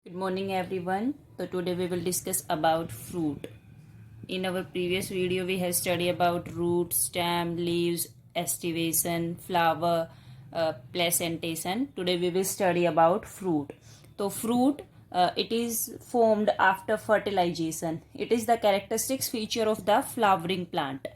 Good morning everyone. So today we will discuss about fruit. In our previous video we have studied about root, stem, leaves, estivation, flower, placentation. Today we will study about fruit. So fruit it is formed after fertilization. It is the characteristics feature of the flowering plant.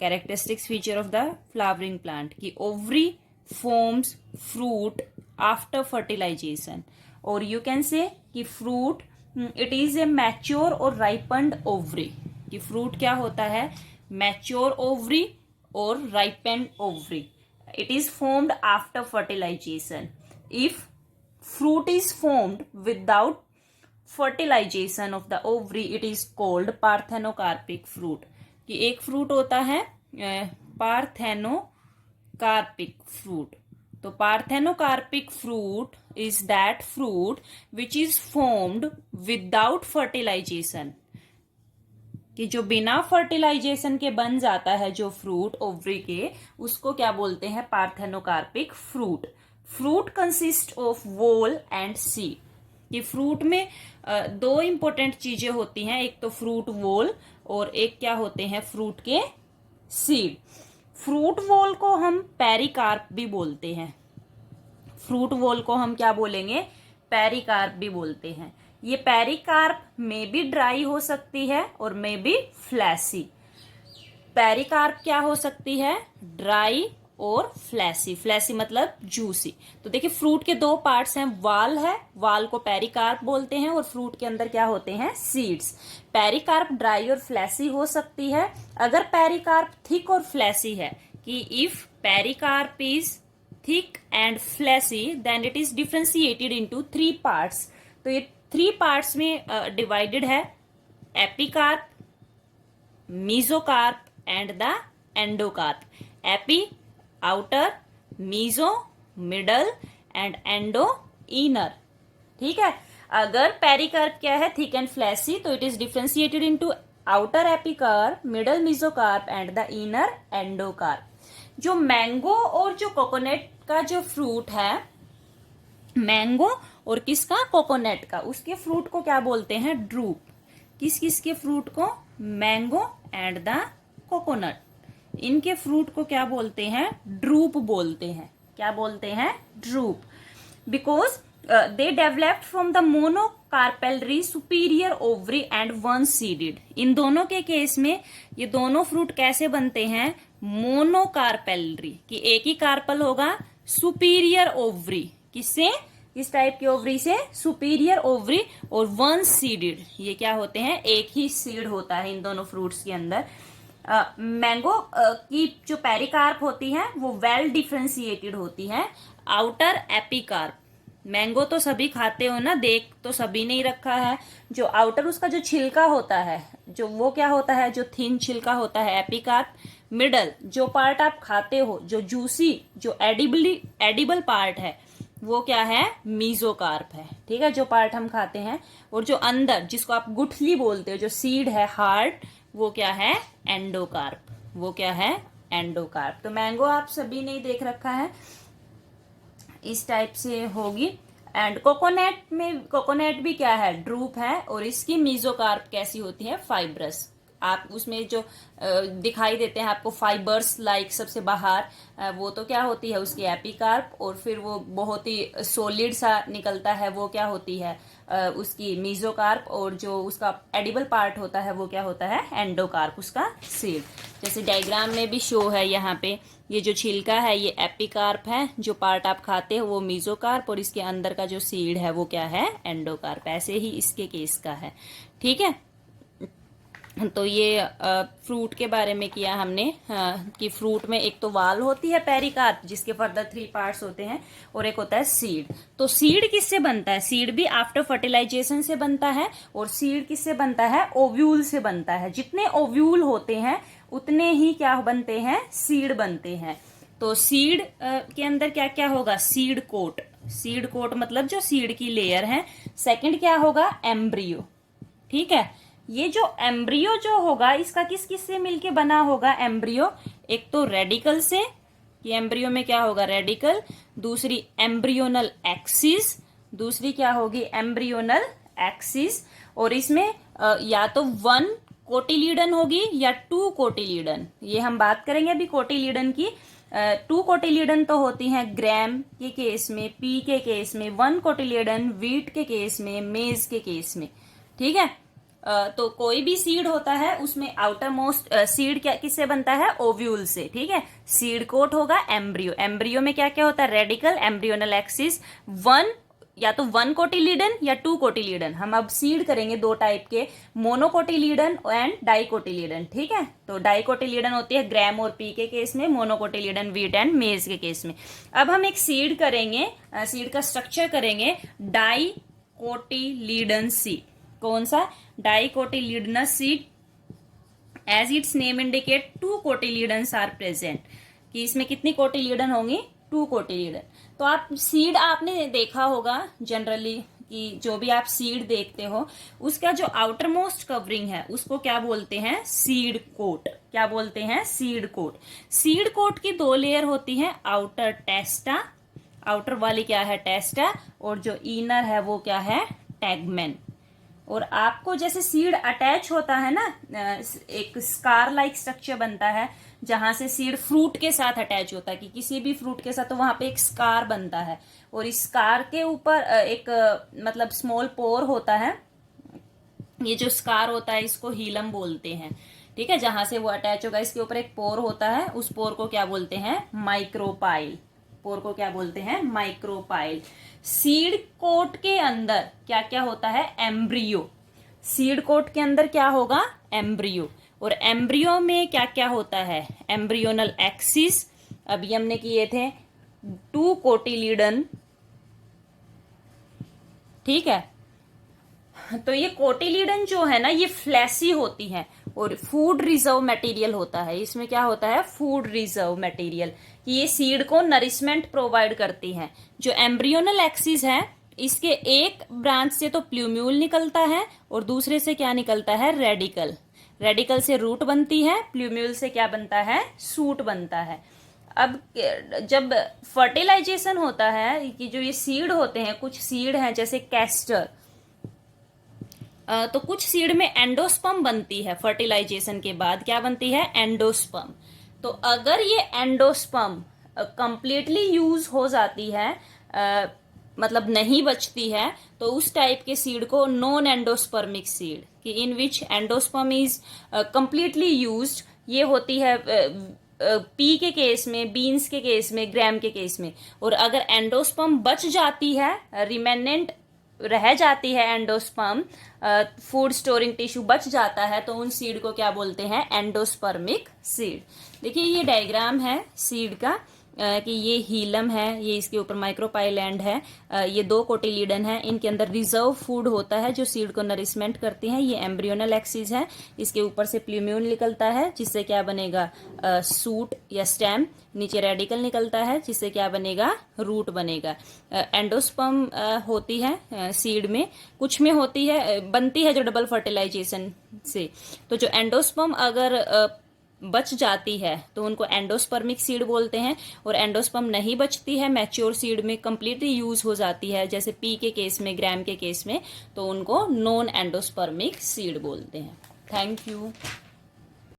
Characteristics feature of the flowering plant कि ovary forms fruit after fertilization, or you can say कि fruit it is a mature or ripened ovary. कि fruit क्या होता है, mature ovary or ripened ovary. It is formed after fertilization. If fruit is formed without fertilization of the ovary, it is called parthenocarpic fruit. कि एक fruit होता है parthenocarpic fruit. तो parthenocarpic fruit is that fruit which is formed without fertilisation. कि जो बिना fertilisation के बन जाता है जो फ्रूट ओवरी के, उसको क्या बोलते हैं, parthenocarpic fruit. Fruit consist of wall and seed. कि फ्रूट में दो इंपॉर्टेंट चीजें होती हैं, एक तो फ्रूट वोल और एक क्या होते हैं, फ्रूट के सीड. फ्रूट वोल को हम पेरिकार्प भी बोलते हैं. फ्रूट वोल को हम क्या बोलेंगे, पेरिकार्प भी बोलते हैं. ये पेरिकार्प में भी ड्राई हो सकती है और में भी फ्लैसी. पेरिकार्प क्या हो सकती है, ड्राई और फ्लैसी. फ्लैसी मतलब जूसी. तो देखिए फ्रूट के दो पार्ट्स हैं, वाल है, वाल को पेरिकार्प बोलते हैं, और फ्रूट के अंदर क्या होते हैं, सीड्स. पेरिकार्प ड्राई और फ्लैसी हो सकती है. अगर पेरिकार्प थिक और फ्लैसी है, कि if pericarp is thick and fleshy then it is differentiated into 3 parts. तो ये 3 पार्ट्स में डिवाइडेड है, epicarp, mesocarp and the endocarp. Epi outer, meso middle and endo inner. ठीक है. अगर पेरिकार्प क्या है, थिक एंड फ्लैसी, तो it is differentiated into outer epicarp, middle mesocarp and the inner endocarp. जो मैंगो और जो कोकोनट का जो फ्रूट है, मैंगो और किसका, कोकोनट का, उसके फ्रूट को क्या बोलते हैं, ड्रूप. किस किस के फ्रूट को, मैंगो एंड द कोकोनट, इनके फ्रूट को क्या बोलते हैं, ड्रूप बोलते हैं. क्या बोलते हैं, drupe. Because they developed from the monocarpellary superior ovary and one seeded. इन दोनों के केस में ये दोनों फ्रूट कैसे बनते हैं, मोनोकार्पेलरी, कि एक ही कार्पल होगा, सुपीरियर ओवरी, किससे, किस टाइप की ओवरी से, सुपीरियर ओवरी, और वन सीडेड, ये क्या होते हैं, एक ही सीड होता है इन दोनों फ्रूट्स के अंदर. मैंगो की जो पेरिकार्प होती है वो वेल डिफरेंशिएटेड होती है. आउटर एपिकार्प, मैंगो तो सभी खाते हो ना, देख तो सभी ने ही रखा है. जो आउटर उसका जो छिलका होता है, जो वो क्या होता है, जो थिन छिलका होता है, एपिकार्प. मिडल जो पार्ट आप खाते हो, जो जूसी, जो एडिबल पार्ट है, वो क्या है, मीजोकार्प है. ठीक है, जो पार्ट हम खाते हैं. और जो अंदर जिसको आप गुठली बोलते हो, जो सीड है, हार्ट, वो क्या है, एंडोकार्प. वो क्या है, एंडोकार्प. तो मैंगो आप सभी ने देख रखा है, इस टाइप से होगी. एंड कोकोनट में, कोकोनट भी क्या है, ड्रूप है, और इसकी मीजोकार्प कैसी होती है, फाइब्रस. आप उसमें जो दिखाई देते हैं आपको फाइबर्स लाइक सबसे बाहर, वो तो क्या होती है, उसकी एपिकार्प. और फिर वो बहुत ही सॉलिड सा निकलता है, वो क्या होती है, उसकी मीजोकार्प. और जो उसका एडिबल पार्ट होता है वो क्या होता है, एंडोकार्प, उसका सीड. जैसे डायग्राम में भी शो है यहाँ पे, ये जो छिलका है ये एपिकार्प है, जो पार्ट आप खाते हो वो मीजोकार्प, और इसके अंदर का जो सीड है वो क्या है, एंडोकार्प. ऐसे ही इसके केस का है. ठीक है. तो ये फ्रूट के बारे में किया हमने, कि फ्रूट में एक तो वाल होती है पेरिकार्प, जिसके फर्दर 3 पार्ट्स होते हैं, और एक होता है सीड. तो सीड किससे बनता है, सीड भी आफ्टर फर्टिलाइजेशन से बनता है. और सीड किससे बनता है, ओव्यूल से बनता है. जितने ओव्यूल होते हैं उतने ही क्या बनते हैं, सीड बनते हैं. तो सीड के अंदर क्या क्या होगा, सीड कोट. सीड कोट मतलब जो सीड की लेयर है. सेकंड क्या होगा, एम्ब्रियो. ठीक है. ये जो एम्ब्रियो जो होगा, इसका किस किस से मिलके बना होगा एम्ब्रियो, एक तो रेडिकल से, कि एम्ब्रियो में क्या होगा, रेडिकल. दूसरी एम्ब्रियोनल एक्सिस, दूसरी क्या होगी एम्ब्रियोनल एक्सिस, और इसमें या तो 1 कोटिलीडन होगी या 2 कोटिलीडन। ये हम बात करेंगे अभी कोटिलीडन की। 2 कोटिलीडन तो होती हैं ग्रैम के केस में, पी के केस में, 1 कोटिलीडन वीट के केस में, मेज के केस में। ठीक है, तो कोई भी सीड होता है उसमें आउटर मोस्ट सीड क्या किससे बनता है, ओव्यूल से। ठीक है, सीड कोट होगा एम्ब्रियो। एम्ब्रियो में क्या क्या होता है, रेडिकल, एम्ब्रियोनल एक्सिस, 1 या तो 1 कोटिलीडन या 2 कोटिलीडन। हम अब सीड करेंगे 2 टाइप के, मोनोकोटिलीडन एंड डाइकोटिलीडन। ठीक है, तो डाइकोटिलीडन होती है ग्रैम और पी के केस में, मोनोकोटिलीडन वीट एंड मेज के केस में। अब हम एक सीड करेंगे, सीड का स्ट्रक्चर करेंगे डाइकोटिलीडन सीड। कौन सा, dicotyledonous seed. As its name indicate 2 cotyledons are present, कि इसमें कितनी कोटिलीडन होंगी, 2 कोटिलीडन। तो आप सीड आपने देखा होगा जनरली कि जो भी आप सीड देखते हो उसका जो आउटर मोस्ट कवरिंग है उसको क्या बोलते हैं, सीड कोट। क्या बोलते हैं, सीड कोट। सीड कोट की 2 लेयर होती हैं, आउटर टेस्टा, आउटर वाली क्या है टेस्टा, और जो इनर है वो क्या है, टैगमेन। और आपको जैसे सीड अटैच होता है ना, एक स्कार लाइक स्ट्रक्चर बनता है जहां से सीड फ्रूट के साथ अटैच होता है, कि किसी भी फ्रूट के साथ, तो वहां पे एक स्कार बनता है, और इस स्कार के ऊपर एक मतलब स्मॉल पोर होता है। ये जो स्कार होता है इसको हीलम बोलते हैं। ठीक है, जहां से वो अटैच होगा इसके ऊपर एक पोर होता है, उस पोर को क्या बोलते हैं, माइक्रोपाइल। पोर को क्या बोलते हैं, माइक्रोपाइल। सीड कोट के अंदर क्या क्या होता है, एम्ब्रियो। सीड कोट के अंदर क्या होगा, एम्ब्रियो। और एम्ब्रियो में क्या क्या होता है, एम्ब्रियोनल एक्सिस, अभी हमने किए थे 2 कोटिलीडन। ठीक है, तो ये कोटिलीडन जो है ना ये फ्लैसी होती है और फूड रिजर्व मटेरियल होता है। इसमें क्या होता है, फूड रिजर्व मटेरियल, कि ये सीड को नरिशमेंट प्रोवाइड करती है। जो एम्ब्रियोनल एक्सिस है इसके एक ब्रांच से तो प्ल्यूम्यूल निकलता है और दूसरे से क्या निकलता है, रेडिकल। रेडिकल से रूट बनती है, प्ल्यूम्यूल से क्या बनता है, सूट बनता है। अब जब फर्टिलाइजेशन होता है, कि जो ये सीड होते हैं, कुछ सीड हैं जैसे कैस्टर, तो कुछ सीड में एंडोस्पर्म बनती है। फर्टिलाइजेशन के बाद क्या बनती है, एंडोस्पर्म। तो अगर ये एंडोस्पर्म कंप्लीटली यूज हो जाती है, मतलब नहीं बचती है, तो उस टाइप के सीड को नॉन एंडोस्पर्मिक सीड, कि इन विच एंडोस्पर्म इज कंप्लीटली यूज्ड, ये होती है पी के केस में, बीन्स के केस में, ग्रैम के केस में। और अगर एंडोस्पर्म बच जाती है, रिमेनेंट रह जाती है एंडोस्पर्म, फूड स्टोरिंग टिश्यू बच जाता है, तो उन सीड को क्या बोलते हैं, एंडोस्पर्मिक सीड। देखिए ये डायग्राम है सीड का, कि ये हीलम है, ये इसके ऊपर माइक्रोपाइलैंड है, ये 2 कोटिलीडन है, इनके अंदर रिजर्व फूड होता है जो सीड को नरिशमेंट करती है। ये एम्ब्रियोनल एक्सिस है, इसके ऊपर से प्ल्यूम्यूल निकलता है जिससे क्या बनेगा, सूट या स्टेम। नीचे रेडिकल निकलता है जिससे क्या बनेगा, रूट बनेगा। एंडोस्पर्म होती है सीड में, कुछ में होती है, बनती है जो डबल फर्टिलाइजेशन से। तो जो एंडोस्पर्म अगर बच जाती है तो उनको एंडोस्पर्मिक सीड बोलते हैं, और एंडोस्पर्म नहीं बचती है, मैच्योर सीड में कंप्लीटली यूज हो जाती है, जैसे पी के केस में, ग्रैम के केस में, तो उनको नॉन एंडोस्पर्मिक सीड बोलते हैं। Thank you.